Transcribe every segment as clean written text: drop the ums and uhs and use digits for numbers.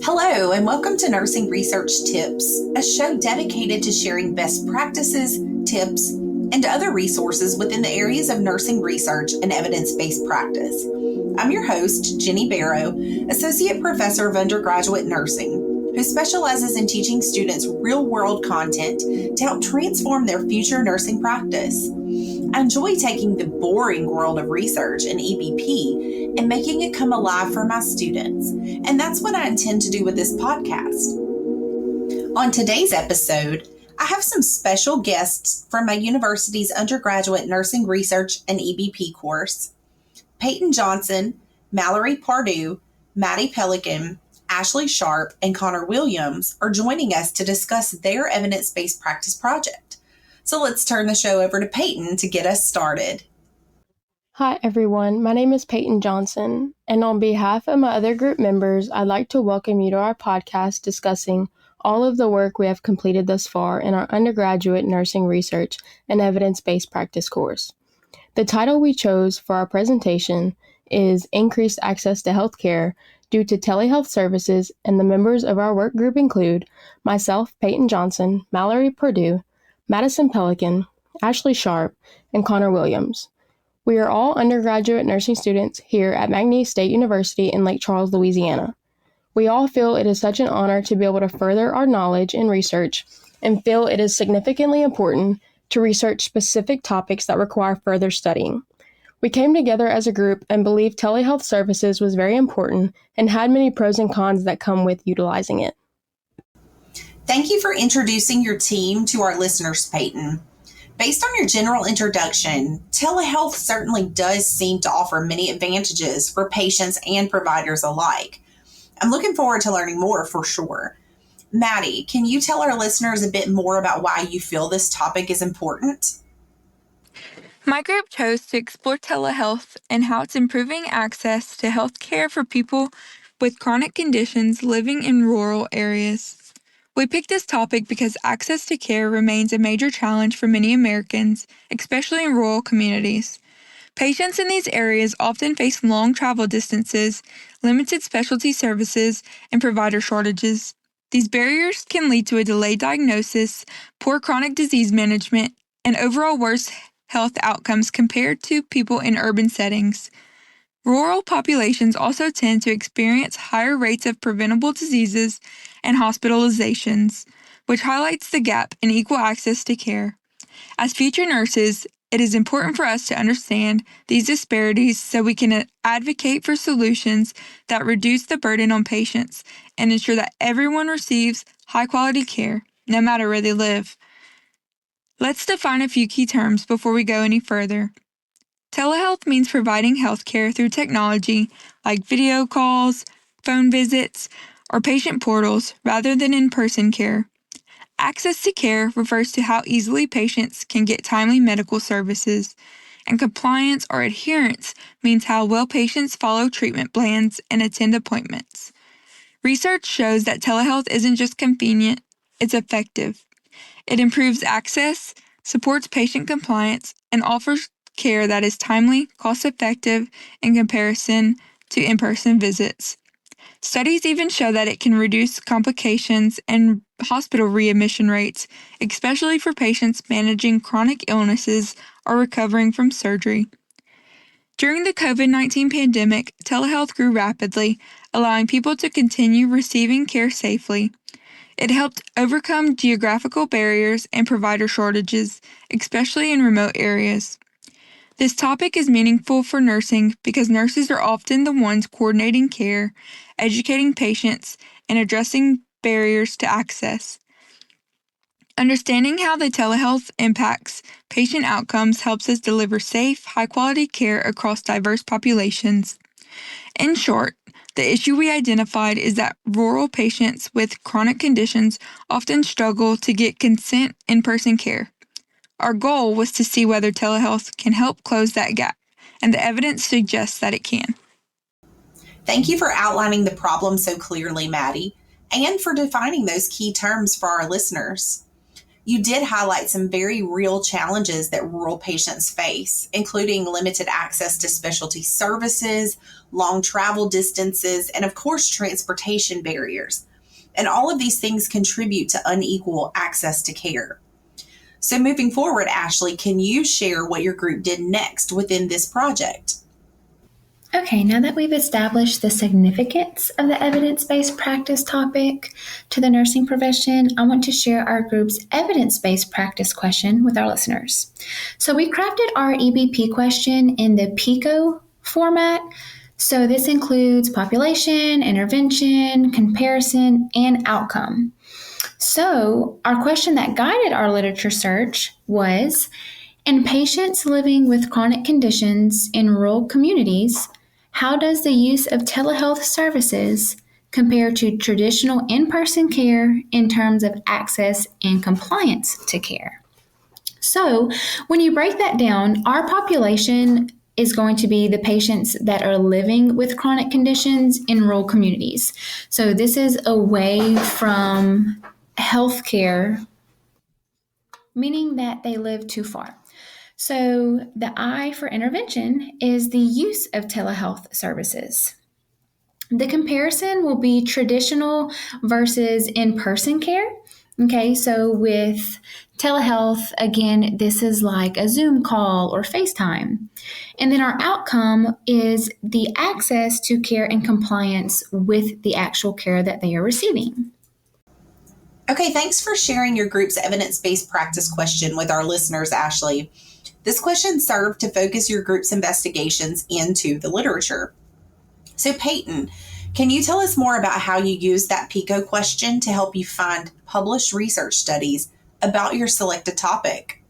Hello, and welcome to Nursing Research Tips, a show dedicated to sharing best practices, tips, and other resources within the areas of nursing research and evidence-based practice. I'm your host, Jenny Barrow, Associate Professor of Undergraduate Nursing, who specializes in teaching students real-world content to help transform their future nursing practice. I enjoy taking the boring world of research and EBP and making it come alive for my students, and that's what I intend to do with this podcast. On today's episode, I have some special guests from my university's undergraduate nursing research and EBP course. Payton Johnson, Malloree Pardue, Maddie Pelican, Ashleigh Sharp, and Connor Williams are joining us to discuss their evidence-based practice project. So let's turn the show over to Payton to get us started. Hi everyone, my name is Payton Johnson, and on behalf of my other group members, I'd like to welcome you to our podcast discussing all of the work we have completed thus far in our undergraduate nursing research and evidence-based practice course. The title we chose for our presentation is Increased Access to Healthcare due to Telehealth Services, and the members of our work group include myself, Payton Johnson, Malloree Pardue, Maddie Pelican, Ashleigh Sharp, and Connor Williams. We are all undergraduate nursing students here at McNeese State University in Lake Charles, Louisiana. We all feel it is such an honor to be able to further our knowledge in research and feel it is significantly important to research specific topics that require further studying. We came together as a group and believed telehealth services was very important and had many pros and cons that come with utilizing it. Thank you for introducing your team to our listeners, Payton. Based on your general introduction, telehealth certainly does seem to offer many advantages for patients and providers alike. I'm looking forward to learning more for sure. Maddie, can you tell our listeners a bit more about why you feel this topic is important? My group chose to explore telehealth and how it's improving access to health care for people with chronic conditions living in rural areas. We picked this topic because access to care remains a major challenge for many Americans, especially in rural communities. Patients in these areas often face long travel distances, limited specialty services, and provider shortages. These barriers can lead to a delayed diagnosis, poor chronic disease management, and overall worse health outcomes compared to people in urban settings. Rural populations also tend to experience higher rates of preventable diseases and hospitalizations, which highlights the gap in equal access to care. As future nurses, it is important for us to understand these disparities so we can advocate for solutions that reduce the burden on patients and ensure that everyone receives high-quality care, no matter where they live. Let's define a few key terms before we go any further. Telehealth means providing healthcare through technology like video calls, phone visits, or patient portals rather than in-person care. Access to care refers to how easily patients can get timely medical services, and compliance or adherence means how well patients follow treatment plans and attend appointments. Research shows that telehealth isn't just convenient, it's effective. It improves access, supports patient compliance, and offers care that is timely, cost-effective in comparison to in-person visits. Studies even show that it can reduce complications and hospital readmission rates, especially for patients managing chronic illnesses or recovering from surgery. During the COVID-19 pandemic, telehealth grew rapidly, allowing people to continue receiving care safely. It helped overcome geographical barriers and provider shortages, especially in remote areas. This topic is meaningful for nursing because nurses are often the ones coordinating care, educating patients, and addressing barriers to access. Understanding how the telehealth impacts patient outcomes helps us deliver safe, high-quality care across diverse populations. In short, the issue we identified is that rural patients with chronic conditions often struggle to get consent in-person care. Our goal was to see whether telehealth can help close that gap, and the evidence suggests that it can. Thank you for outlining the problem so clearly, Maddie, and for defining those key terms for our listeners. You did highlight some very real challenges that rural patients face, including limited access to specialty services, long travel distances, and of course, transportation barriers. And all of these things contribute to unequal access to care. So moving forward, Ashleigh, can you share what your group did next within this project? Okay, now that we've established the significance of the evidence-based practice topic to the nursing profession, I want to share our group's evidence-based practice question with our listeners. So we crafted our EBP question in the PICO format. So this includes population, intervention, comparison, and outcome. So our question that guided our literature search was, in patients living with chronic conditions in rural communities, how does the use of telehealth services compare to traditional in-person care in terms of access and compliance to care? So when you break that down, our population is going to be the patients that are living with chronic conditions in rural communities. So this is away from healthcare, meaning that they live too far. So the I for intervention is the use of telehealth services. The comparison will be traditional versus in-person care. Okay, so with telehealth, again, this is like a Zoom call or FaceTime. And then our outcome is the access to care and compliance with the actual care that they are receiving. Okay, thanks for sharing your group's evidence-based practice question with our listeners, Ashleigh. This question served to focus your group's investigations into the literature. So Payton, can you tell us more about how you used that PICO question to help you find published research studies about your selected topic?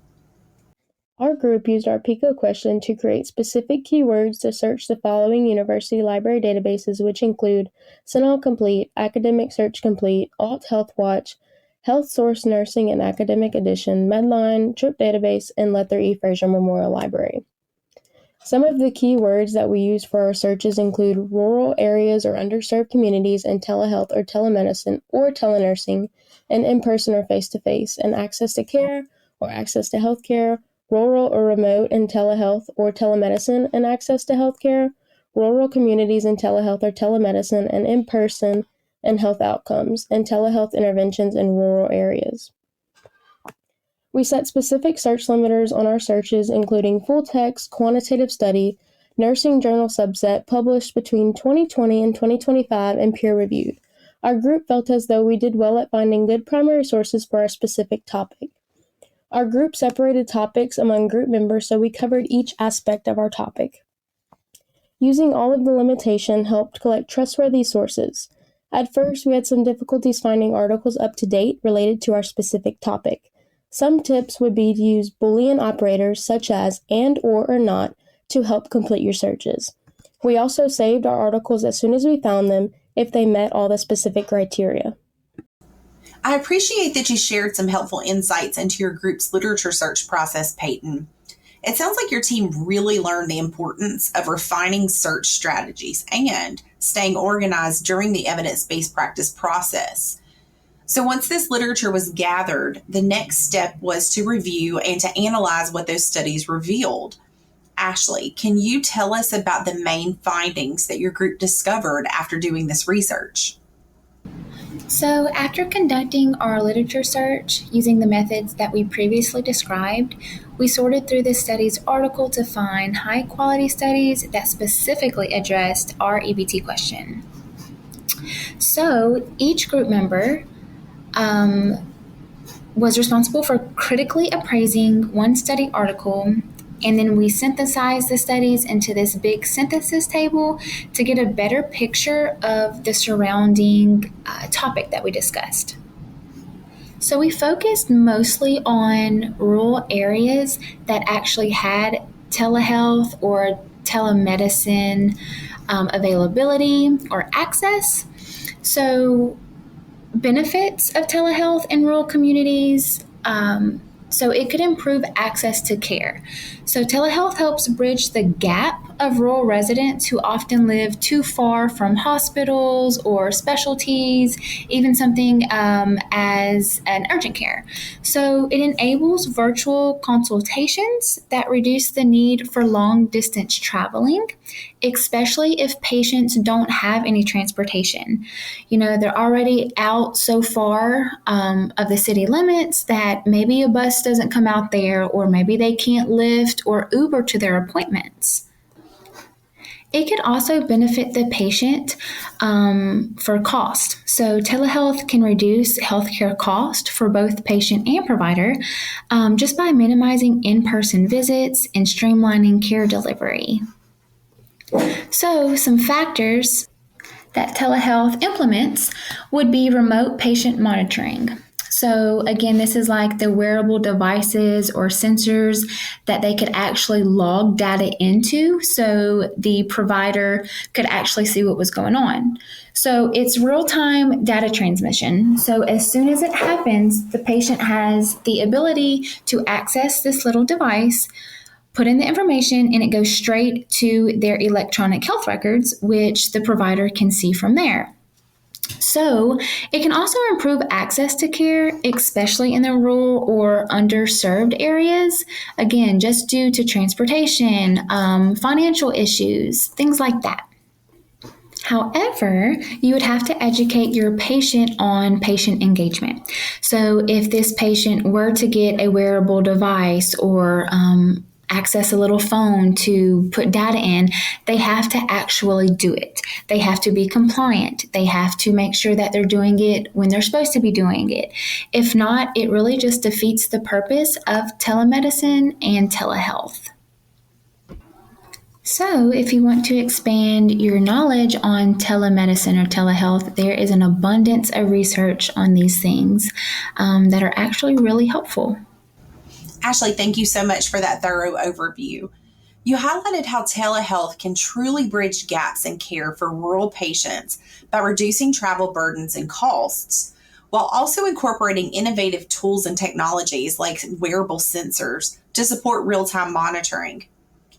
Our group used our PICO question to create specific keywords to search the following university library databases, which include Sentinel Complete, Academic Search Complete, Alt Health Watch, Health Source Nursing and Academic Edition, Medline, Trip Database, and Luther E. Fraser Memorial Library. Some of the keywords that we use for our searches include rural areas or underserved communities and telehealth or telemedicine or telenursing and in-person or face-to-face, and access to care or access to healthcare, rural or remote and telehealth or telemedicine and access to healthcare, rural communities and telehealth or telemedicine and in-person and health outcomes, and telehealth interventions in rural areas. We set specific search limiters on our searches, including full text, quantitative study, nursing journal subset published between 2020 and 2025 and peer-reviewed. Our group felt as though we did well at finding good primary sources for our specific topic. Our group separated topics among group members, so we covered each aspect of our topic. Using all of the limitation helped collect trustworthy sources. At first, we had some difficulties finding articles up to date related to our specific topic. Some tips would be to use Boolean operators such as and, or not to help complete your searches. We also saved our articles as soon as we found them if they met all the specific criteria. I appreciate that you shared some helpful insights into your group's literature search process, Payton. It sounds like your team really learned the importance of refining search strategies and staying organized during the evidence-based practice process. So once this literature was gathered, the next step was to review and to analyze what those studies revealed. Ashleigh, can you tell us about the main findings that your group discovered after doing this research? So after conducting our literature search using the methods that we previously described, we sorted through the study's article to find high-quality studies that specifically addressed our EBT question. So each group member was responsible for critically appraising one study article, and then we synthesized the studies into this big synthesis table to get a better picture of the surrounding topic that we discussed. So we focused mostly on rural areas that actually had telehealth or telemedicine availability or access. So benefits of telehealth in rural communities, So it could improve access to care. So telehealth helps bridge the gap of rural residents who often live too far from hospitals or specialties, even something as an urgent care. So it enables virtual consultations that reduce the need for long distance traveling, especially if patients don't have any transportation. They're already out so far of the city limits that maybe a bus doesn't come out there, or maybe they can't Lyft or Uber to their appointments. It could also benefit the patient for cost. So telehealth can reduce healthcare cost for both patient and provider just by minimizing in-person visits and streamlining care delivery. So some factors that telehealth implements would be remote patient monitoring. So again, this is like the wearable devices or sensors that they could actually log data into, so the provider could actually see what was going on. So it's real-time data transmission. So as soon as it happens, the patient has the ability to access this little device, put in the information, and it goes straight to their electronic health records, which the provider can see from there. So it can also improve access to care, especially in the rural or underserved areas, again, just due to transportation, financial issues, things like that. However, you would have to educate your patient on patient engagement. So if this patient were to get a wearable device or access a little phone to put data in, they have to actually do it. They have to be compliant. They have to make sure that they're doing it when they're supposed to be doing it. If not, it really just defeats the purpose of telemedicine and telehealth. So if you want to expand your knowledge on telemedicine or telehealth, there is an abundance of research on these things that are actually really helpful. Ashleigh, thank you so much for that thorough overview. You highlighted how telehealth can truly bridge gaps in care for rural patients by reducing travel burdens and costs, while also incorporating innovative tools and technologies like wearable sensors to support real-time monitoring.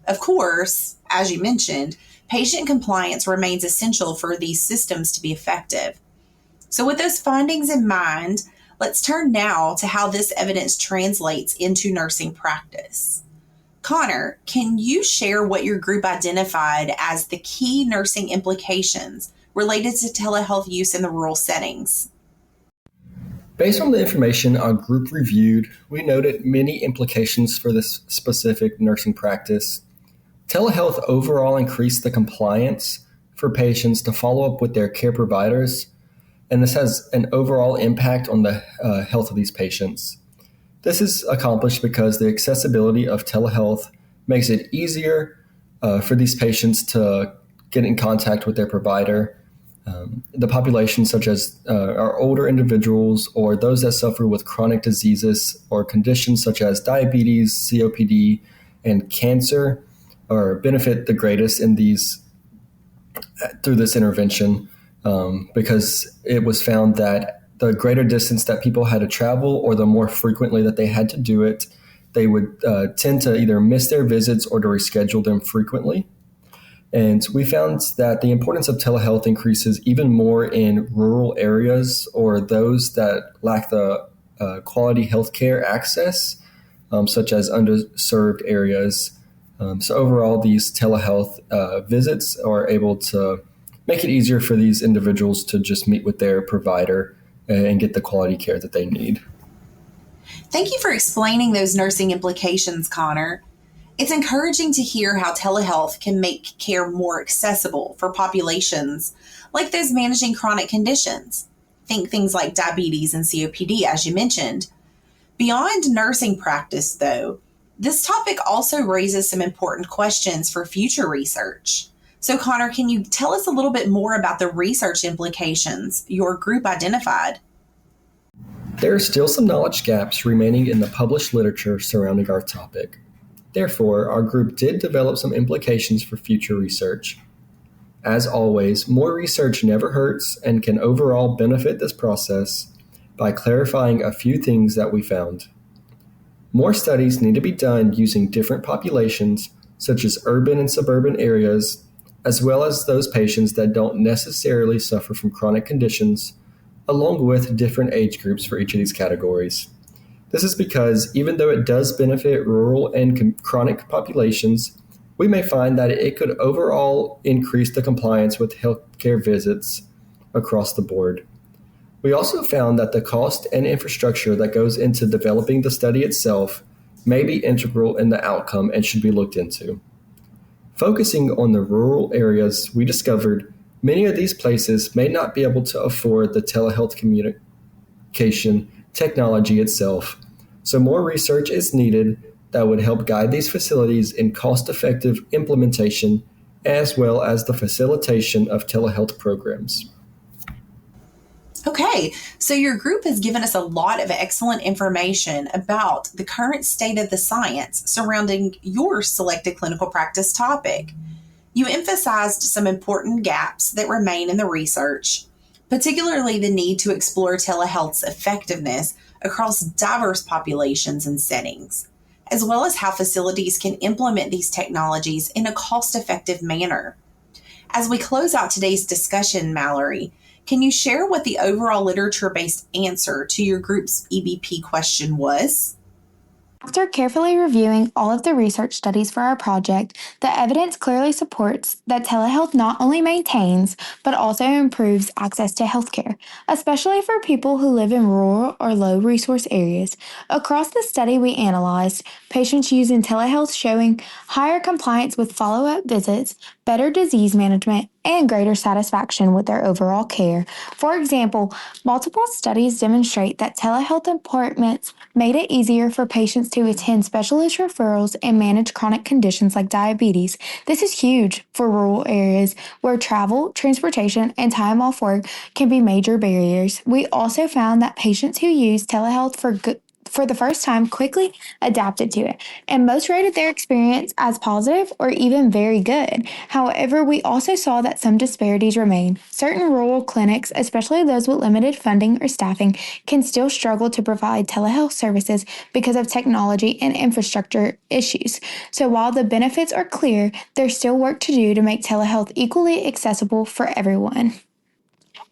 Of course, as you mentioned, patient compliance remains essential for these systems to be effective. So with those findings in mind, let's turn now to how this evidence translates into nursing practice. Connor, can you share what your group identified as the key nursing implications related to telehealth use in the rural settings? Based on the information our group reviewed, we noted many implications for this specific nursing practice. Telehealth overall increased the compliance for patients to follow up with their care providers, and this has an overall impact on the health of these patients. This is accomplished because the accessibility of telehealth makes it easier for these patients to get in contact with their provider. The population, such as our older individuals or those that suffer with chronic diseases or conditions such as diabetes, COPD, and cancer, or benefit the greatest in these through this intervention. Because it was found that the greater distance that people had to travel or the more frequently that they had to do it, they would tend to either miss their visits or to reschedule them frequently. And we found that the importance of telehealth increases even more in rural areas or those that lack the quality healthcare access, such as underserved areas. So overall, these telehealth visits are able to make it easier for these individuals to just meet with their provider and get the quality care that they need. Thank you for explaining those nursing implications, Connor. It's encouraging to hear how telehealth can make care more accessible for populations like those managing chronic conditions. Think things like diabetes and COPD, as you mentioned. Beyond nursing practice, though, this topic also raises some important questions for future research. So, Connor, can you tell us a little bit more about the research implications your group identified? There are still some knowledge gaps remaining in the published literature surrounding our topic. Therefore, our group did develop some implications for future research. As always, more research never hurts and can overall benefit this process by clarifying a few things that we found. More studies need to be done using different populations, such as urban and suburban areas, as well as those patients that don't necessarily suffer from chronic conditions, along with different age groups for each of these categories. This is because even though it does benefit rural and chronic populations, we may find that it could overall increase the compliance with healthcare visits across the board. We also found that the cost and infrastructure that goes into developing the study itself may be integral in the outcome and should be looked into. Focusing on the rural areas, we discovered many of these places may not be able to afford the telehealth communication technology itself, so more research is needed that would help guide these facilities in cost-effective implementation as well as the facilitation of telehealth programs. Okay, so your group has given us a lot of excellent information about the current state of the science surrounding your selected clinical practice topic. You emphasized some important gaps that remain in the research, particularly the need to explore telehealth's effectiveness across diverse populations and settings, as well as how facilities can implement these technologies in a cost-effective manner. As we close out today's discussion, Malloree, can you share what the overall literature-based answer to your group's EBP question was? After carefully reviewing all of the research studies for our project, the evidence clearly supports that telehealth not only maintains, but also improves access to healthcare, especially for people who live in rural or low-resource areas. Across the study we analyzed, patients using telehealth showing higher compliance with follow-up visits, better disease management, and greater satisfaction with their overall care. For example, multiple studies demonstrate that telehealth appointments made it easier for patients to attend specialist referrals and manage chronic conditions like diabetes. This is huge for rural areas where travel, transportation, and time off work can be major barriers. We also found that patients who use telehealth for the first time quickly adapted to it, and most rated their experience as positive or even very good. However, we also saw that some disparities remain. Certain rural clinics, especially those with limited funding or staffing, can still struggle to provide telehealth services because of technology and infrastructure issues. So while the benefits are clear, there's still work to do to make telehealth equally accessible for everyone.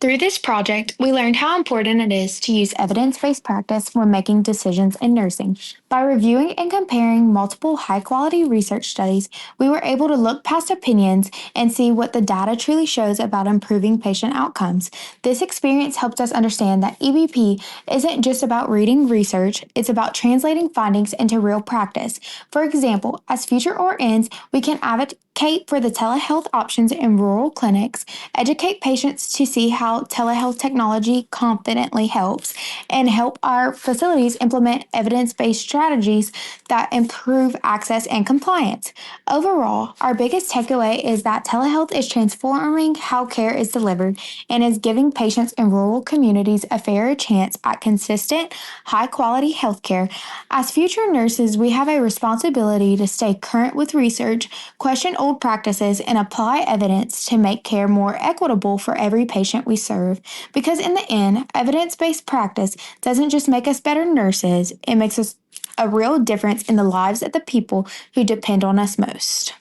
Through this project, we learned how important it is to use evidence-based practice when making decisions in nursing. By reviewing and comparing multiple high-quality research studies, we were able to look past opinions and see what the data truly shows about improving patient outcomes. This experience helped us understand that EBP isn't just about reading research, it's about translating findings into real practice. For example, as future RNs, we can advocate for the telehealth options in rural clinics, educate patients to see how telehealth technology confidently helps, and help our facilities implement evidence-based strategies that improve access and compliance. Overall, our biggest takeaway is that telehealth is transforming how care is delivered and is giving patients in rural communities a fairer chance at consistent, high-quality healthcare. As future nurses, we have a responsibility to stay current with research, question old practices, and apply evidence to make care more equitable for every patient we serve. Because in the end, evidence-based practice doesn't just make us better nurses, it makes us a real difference in the lives of the people who depend on us most.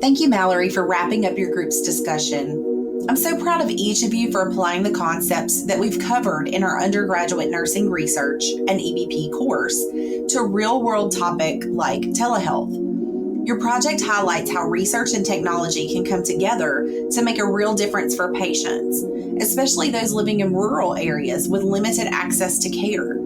Thank you, Malloree, for wrapping up your group's discussion. I'm so proud of each of you for applying the concepts that we've covered in our undergraduate nursing research and EBP course to a real-world topic like telehealth. Your project highlights how research and technology can come together to make a real difference for patients, especially those living in rural areas with limited access to care.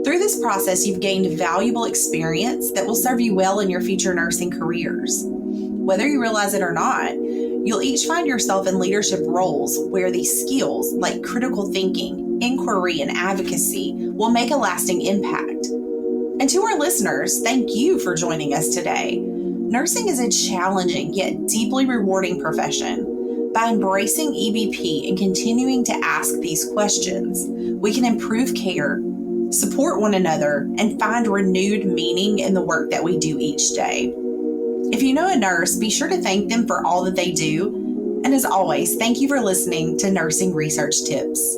Through this process, you've gained valuable experience that will serve you well in your future nursing careers. Whether you realize it or not, you'll each find yourself in leadership roles where these skills, like critical thinking, inquiry, and advocacy, will make a lasting impact. And to our listeners, thank you for joining us today. Nursing is a challenging yet deeply rewarding profession. By embracing EBP and continuing to ask these questions, we can improve care, support one another, and find renewed meaning in the work that we do each day. If you know a nurse, be sure to thank them for all that they do. And as always, thank you for listening to Nursing Research Tips.